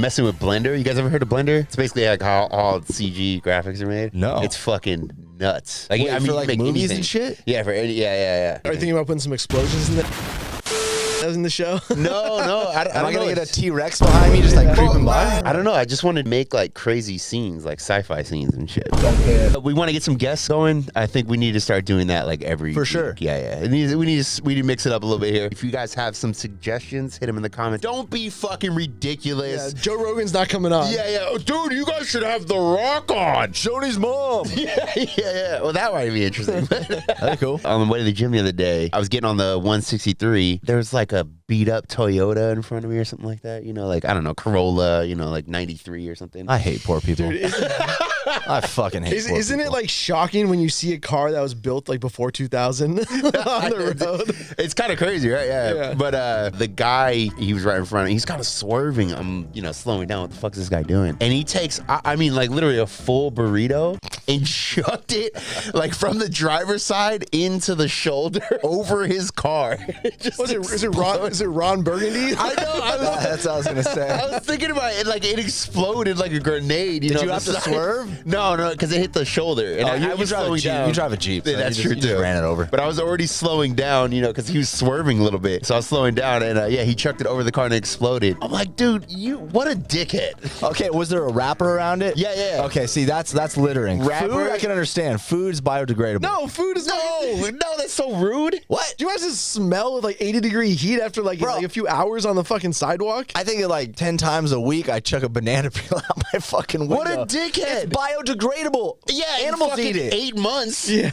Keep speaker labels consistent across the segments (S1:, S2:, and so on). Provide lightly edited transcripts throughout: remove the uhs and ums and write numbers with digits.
S1: been messing with Blender. You guys ever heard of Blender? It's basically like how all CG graphics are made.
S2: No.
S1: It's fucking nuts. Like,
S2: Wait, for like
S1: make
S2: movies
S1: anything.
S2: and shit?
S1: Yeah, for any, yeah.
S3: Are you thinking about putting some explosions in that was in the show?
S1: No, I
S2: Am I
S1: don't
S2: gonna
S1: know.
S2: get a T-Rex behind me just like creeping by?
S1: I don't know. I just wanted to make like crazy scenes, like sci-fi scenes and shit. We want to get some guests going. I think we need to start doing that like every
S2: For
S1: week.
S2: sure.
S1: Yeah. We need to mix it up a little bit here. If you guys have some suggestions, hit them in the comments. Don't be fucking ridiculous.
S3: Yeah, Joe Rogan's not coming on.
S1: Yeah. Oh, dude, you guys should have The Rock on.
S2: Shoney's mom.
S1: Yeah. Well, that might be interesting.
S2: That'd be cool.
S1: On the way to the gym the other day, I was getting on the 163. There was like a beat up Toyota in front of me or something like that. You know, like, I don't know, Corolla, you know, like 93 or something.
S2: I hate poor people.
S3: Dude,
S2: I fucking hate poor
S3: isn't
S2: people.
S3: it like shocking when you see a car that was built like before 2000 on the road?
S1: It's kind of crazy, right? Yeah. But the guy, he was right in front of me. He's kind of swerving. I'm, slowing down. What the fuck is this guy doing? And he takes, I mean, like literally a full burrito and chucked it like from the driver's side into the shoulder over his car.
S3: Is it Ron Burgundy?
S1: I know.
S2: That's what I was gonna say.
S1: I was thinking about it, like it exploded like a grenade.
S2: Did you have to swerve?
S1: No, because it hit the shoulder. And I was slowing down.
S2: You drive a Jeep.
S1: Yeah,
S2: So
S1: that's
S2: you
S1: true
S2: just, you
S1: too.
S2: just ran it over.
S1: But I was already slowing down, because he was swerving a little bit. So I was slowing down, and he chucked it over the car and it exploded. I'm like, dude, what a dickhead.
S2: Okay, was there a wrapper around it?
S1: Yeah.
S2: Okay, see, that's littering.
S1: Wrapper?
S2: Food, I can understand. Food's biodegradable.
S3: No, food is
S1: No, that's so rude.
S2: What?
S3: Do you guys just smell of like 80-degree heat after like a few hours on the fucking sidewalk?
S2: I think like 10 times a week I chuck a banana peel out my fucking window.
S1: What a dickhead.
S2: It's biodegradable.
S1: Yeah,
S2: Animals
S1: fucking
S2: eat it.
S1: 8 months.
S3: Yeah.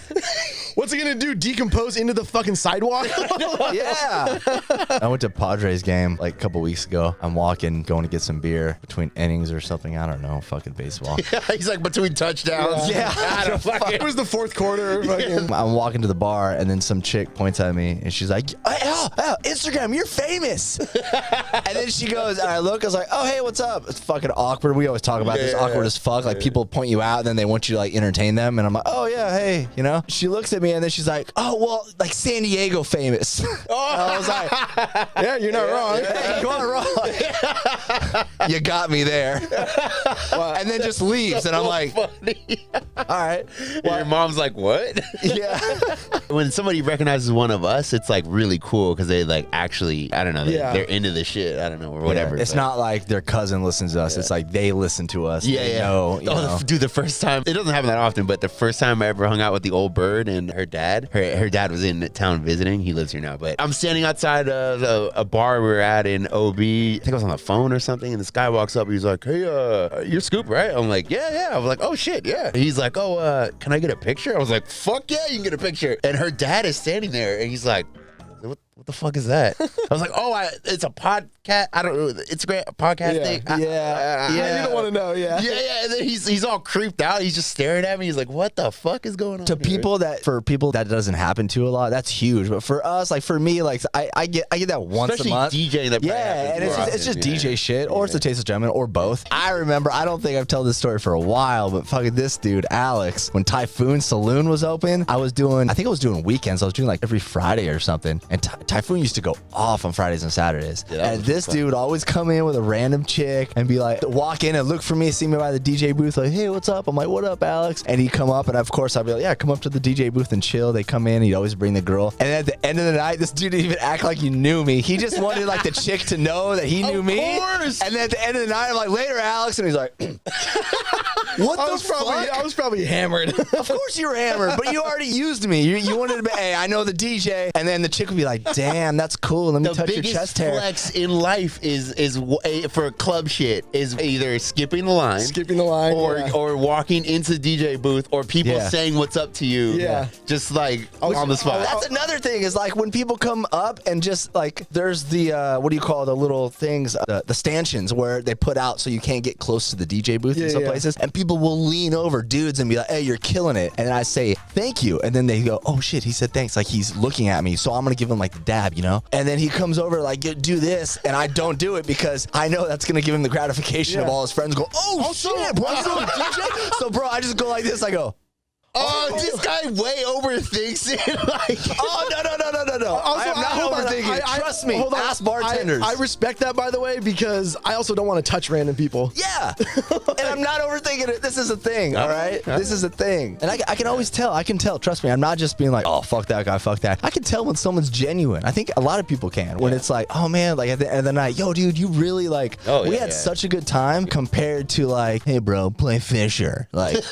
S3: What's it gonna do? Decompose into the fucking sidewalk?
S2: Yeah. I went to Padres game like a couple weeks ago. I'm walking, going to get some beer between innings or something. I don't know. Fucking baseball.
S1: He's like between touchdowns.
S2: Yeah.
S1: I don't fucking.
S3: It was the fourth quarter. Fucking.
S2: I'm walking to the bar, and then some chick points at me, and she's like, "Oh, Instagram, you're famous." And then she goes, and I look, I was like, "Oh, hey, what's up?" It's fucking awkward. We always talk about this, awkward as fuck. Like, people point you out, and then they want you to, like, entertain them. And I'm like, "Oh, yeah, hey," She looks at me, and then she's like, "Oh, well, like, San Diego famous." I was like,
S3: Yeah, you're not wrong.
S2: "Hey, you are wrong." You got me there. And then just leaves, and I'm like,
S1: funny.
S2: all right.
S1: And your mom's like, what?
S2: Yeah.
S1: When somebody recognizes one of us, it's like really cool because they like actually, I don't know, they're into the shit. I don't know, or whatever.
S2: It's not like their cousin listens to us. It's like they listen to us.
S1: Yeah,
S2: They know, you know.
S1: Dude, the first time, it doesn't happen that often, but the first time I ever hung out with the old bird and her dad was in town visiting. He lives here now, but I'm standing outside of a bar we were at in OB. I think I was on the phone or something, and this guy walks up. He's like, "Hey, you're Scoop, right?" I'm like, "Yeah." I was like, "Oh shit, yeah." He's like, "Oh, can I get a picture?" I was like, "Fuck yeah, you can get a picture." And her dad is standing there, and he's like, What the fuck is that? I was like, it's a podcast. I don't know. It's a podcast thing.
S3: Yeah. You don't want to know. Yeah.
S1: Yeah. And then he's all creeped out. He's just staring at me. He's like, what the fuck is going on?
S2: For people that doesn't happen to a lot, that's huge. But for us, like for me, like I get that once
S1: Especially
S2: a month.
S1: DJing that.
S2: Yeah, and it's just DJ shit, or it's the Tasteless Gentleman, or both. I remember, I don't think I've told this story for a while, but fucking this dude, Alex, when Typhoon Saloon was open, I think I was doing weekends. I was doing like every Friday or something, and Typhoon used to go off on Fridays and Saturdays. Yeah, and this dude would always come in with a random chick and be like, walk in and look for me, see me by the DJ booth, like, "Hey, what's up?" I'm like, "What up, Alex?" And he'd come up, and of course I'd be like, "Yeah, come up to the DJ booth and chill." They come in, he'd always bring the girl. And at the end of the night, this dude didn't even act like he knew me. He just wanted like the chick to know that he knew me. Of course. And then at the end of the night, I'm like, "Later, Alex," and he's like, "What the fuck?"
S3: I was probably hammered.
S2: Of course you were hammered, but you already used me. You wanted to be, "Hey, I know the DJ," and then the chick would be like, "Damn, that's cool. Let me touch your chest hair."
S1: The biggest flex in life is for club shit is either skipping the line, or walking into the DJ booth, or people saying what's up to you.
S3: Yeah,
S1: just like on the spot.
S2: That's another thing is like when people come up and just like there's the what do you call the little things, the stanchions where they put out so you can't get close to the DJ booth in some places, and people will lean over dudes and be like, "Hey, you're killing it," and I say thank you, and then they go, "Oh shit, he said thanks," like he's looking at me, so I'm gonna give him like the dab, and then he comes over like, "Do this," and I don't do it because I know that's gonna give him the gratification of all his friends go, "Oh shit, bro, you know the DJ?" So bro, I just go like this, I go,
S1: Oh, this guy way overthinks it. Like,
S2: Oh, no.
S3: Also,
S2: I am not
S3: hold on.
S2: overthinking it. Trust me.
S3: hold on.
S2: Ask bartenders.
S3: I respect that, by the way, because I also don't want to touch random people.
S2: Yeah. And I'm not overthinking it. This is a thing, all right? This is a thing. And I can always tell. I can tell. Trust me. I'm not just being like, oh, fuck that guy, fuck that. I can tell when someone's genuine. I think a lot of people can. When it's like, oh, man, like at the end of the night, yo, dude, you really like, we had such a good time compared to like, hey, bro, play Fisher. Like,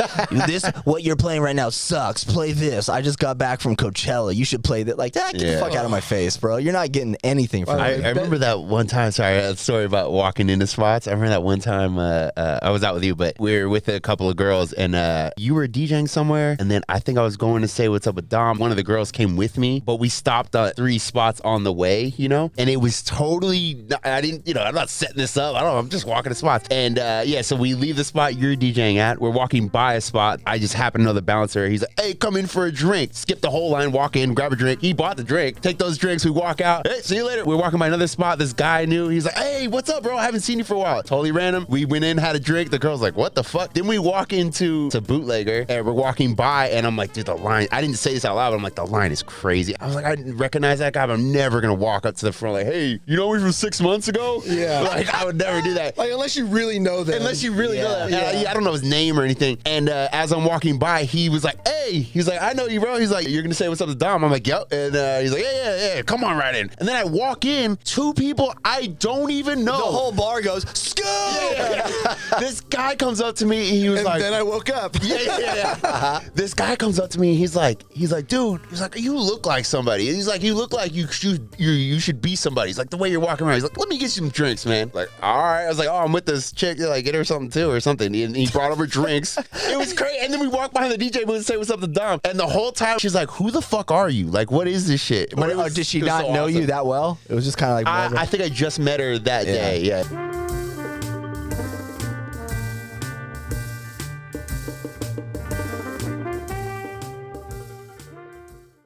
S2: what you're playing right now sucks. Play this. I just got back from Coachella. You should play that. Like, get the fuck out of my face, bro. You're not getting anything from me.
S1: I remember that one time. Sorry, I had a story about walking into spots. I remember that one time I was out with you, but we were with a couple of girls, and you were DJing somewhere, and then I think I was going to say what's up with Dom. One of the girls came with me, but we stopped at 3 spots on the way, you know, and it was totally. I didn't, I'm not setting this up. I don't know. I'm just walking to spots, and so we leave the spot you're DJing at. We're walking by a spot. I just happen to know the bouncer. He's like, "Hey, come in for a drink." Skip the whole line, walk in, grab a drink. He bought the drink. Take those drinks. We walk out. Hey, see you later. We're walking by another spot. This guy I knew. He's like, "Hey, what's up, bro? I haven't seen you for a while." Totally random. We went in, had a drink. The girl's like, "What the fuck?" Then we walk into Bootlegger, and we're walking by, and I'm like, dude, the line. I didn't say this out loud, but I'm like, the line is crazy. I was like, I didn't recognize that guy, but I'm never gonna walk up to the front like, "Hey, you know me from 6 months ago?"
S3: Yeah.
S1: Like, I would never do that.
S3: Like, unless you really know them.
S1: Unless you really know that. I don't know his name or anything. And as I'm walking by, he was like, "Hey," he's like, "I know you, bro." He's like, "You're gonna say what's up to Dom?" I'm like, "Yep." And he's like, yeah, come on right in. And then I walk in, 2 people I don't even know.
S2: The whole bar goes, "Scoop!"
S1: Yeah. This guy comes up to me, and he was
S3: And
S1: like,
S3: then I woke up.
S1: yeah. This guy comes up to me, he's like, dude, he's like, you look like somebody. He's like, you look like you should be somebody. He's like, the way you're walking around. He's like, let me get you some drinks, man. Like, all right. I was like, oh, I'm with this chick. Like, get her something too or something. And he brought over drinks. It was crazy. And then we walked behind the DJ booth and say what's up to Dom. And the whole time she's like, who the fuck are you? Like, what is this shit?
S2: Did she not know you that well? It was just kind of like,
S1: I think I just met her that day. Yeah.